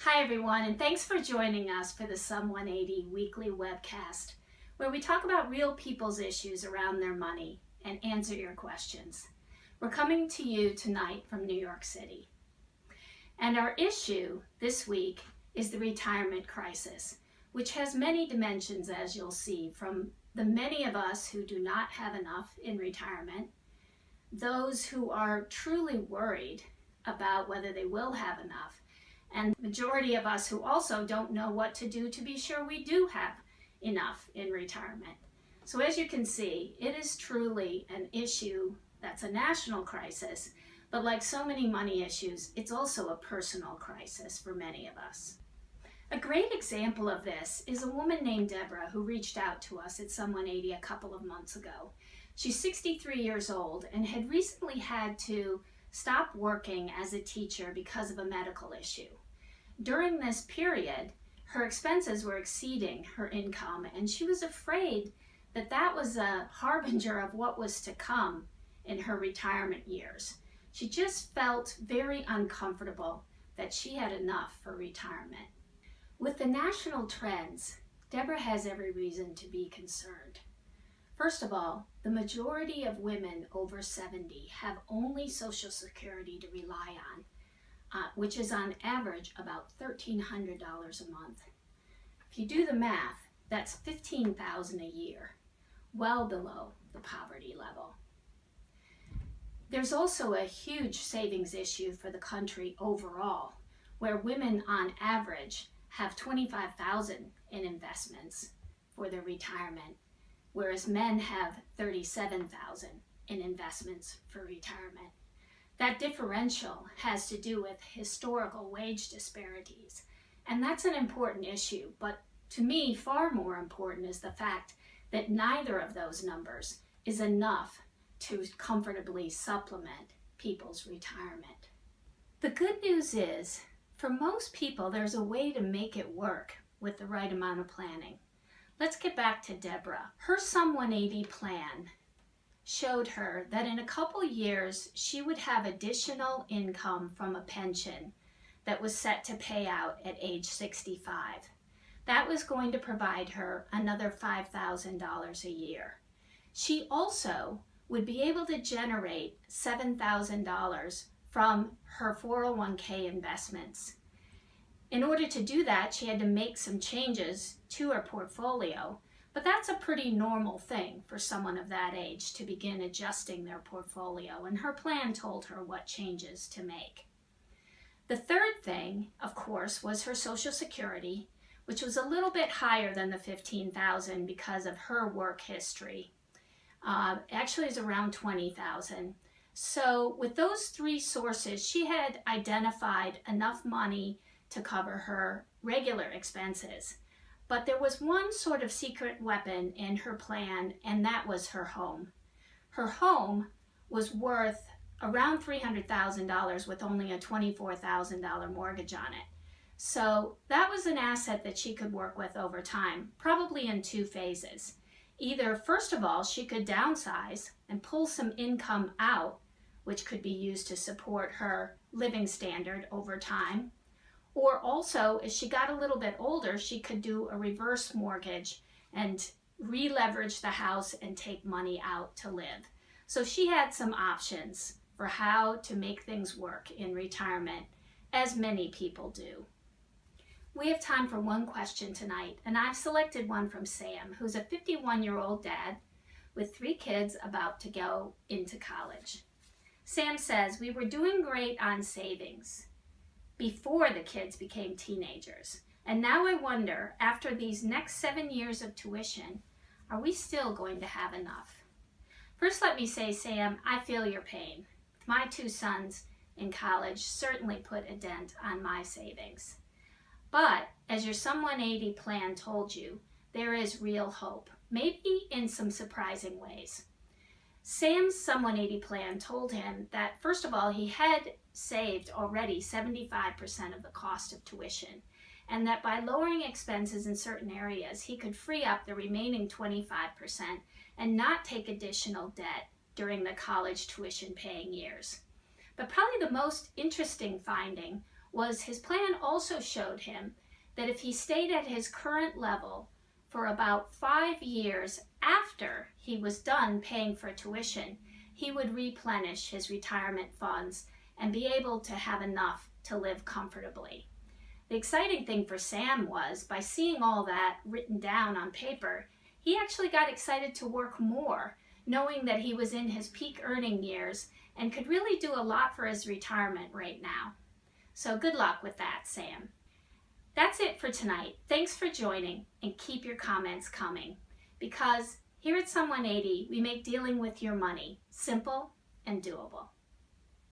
Hi everyone, and thanks for joining us for the Sum 180 weekly webcast, where we talk about real people's issues around their money and answer your questions. We're coming to you tonight from New York City. And our issue this week is the retirement crisis, which has many dimensions, as you'll see, from the many of us who do not have enough in retirement, those who are truly worried about whether they will have enough, and the majority of us who also don't know what to do to be sure we do have enough in retirement. So as you can see, it is truly an issue that's a national crisis, but like so many money issues, it's also a personal crisis for many of us. A great example of this is a woman named Deborah who reached out to us at Sum 180 a couple of months ago. She's 63 years old and had recently had to stop working as a teacher because of a medical issue. During this period, her expenses were exceeding her income, and she was afraid that that was a harbinger of what was to come in her retirement years. She just felt very uncomfortable that she had enough for retirement. With the national trends, Deborah has every reason to be concerned. First of all, the majority of women over 70 have only Social Security to rely on, which is on average about $1,300 a month. If you do the math, that's $15,000 a year, well below the poverty level. There's also a huge savings issue for the country overall, where women on average have $25,000 in investments for their retirement, whereas men have $37,000 in investments for retirement. That differential has to do with historical wage disparities, and that's an important issue, but to me, far more important is the fact that neither of those numbers is enough to comfortably supplement people's retirement. The good news is, for most people, there's a way to make it work with the right amount of planning. Let's get back to Deborah. Her Sum 180 plan showed her that in a couple years she would have additional income from a pension that was set to pay out at age 65. That was going to provide her another $5,000 a year. She also would be able to generate $7,000 from her 401k investments. In order to do that, she had to make some changes to her portfolio, but that's a pretty normal thing for someone of that age to begin adjusting their portfolio, and her plan told her what changes to make. The third thing, of course, was her Social Security, which was a little bit higher than the $15,000 because of her work history. Actually, it's around $20,000. So with those three sources, she had identified enough money to cover her regular expenses. But there was one sort of secret weapon in her plan, and that was her home. Her home was worth around $300,000 with only a $24,000 mortgage on it. So that was an asset that she could work with over time, probably in two phases. Either, first of all, she could downsize and pull some income out, which could be used to support her living standard over time. Or also, as she got a little bit older, she could do a reverse mortgage and re-leverage the house and take money out to live. So she had some options for how to make things work in retirement, as many people do. We have time for one question tonight, and I've selected one from Sam, who's a 51-year-old dad with 3 kids about to go into college. Sam says, "We were doing great on savings before the kids became teenagers. And now I wonder, after these next 7 years of tuition, are we still going to have enough?" First, let me say, Sam, I feel your pain. My 2 sons in college certainly put a dent on my savings. But as your Sum 180 plan told you, there is real hope, maybe in some surprising ways. Sam's Sum 180 plan told him that, first of all, he had saved already 75% of the cost of tuition, and that by lowering expenses in certain areas, he could free up the remaining 25% and not take additional debt during the college tuition paying years. But probably the most interesting finding was his plan also showed him that if he stayed at his current level for about 5 years after he was done paying for tuition, he would replenish his retirement funds and be able to have enough to live comfortably. The exciting thing for Sam was, by seeing all that written down on paper, he actually got excited to work more, knowing that he was in his peak earning years and could really do a lot for his retirement right now. So good luck with that, Sam. That's it for tonight. Thanks for joining, and keep your comments coming, because here at Some 180, we make dealing with your money simple and doable.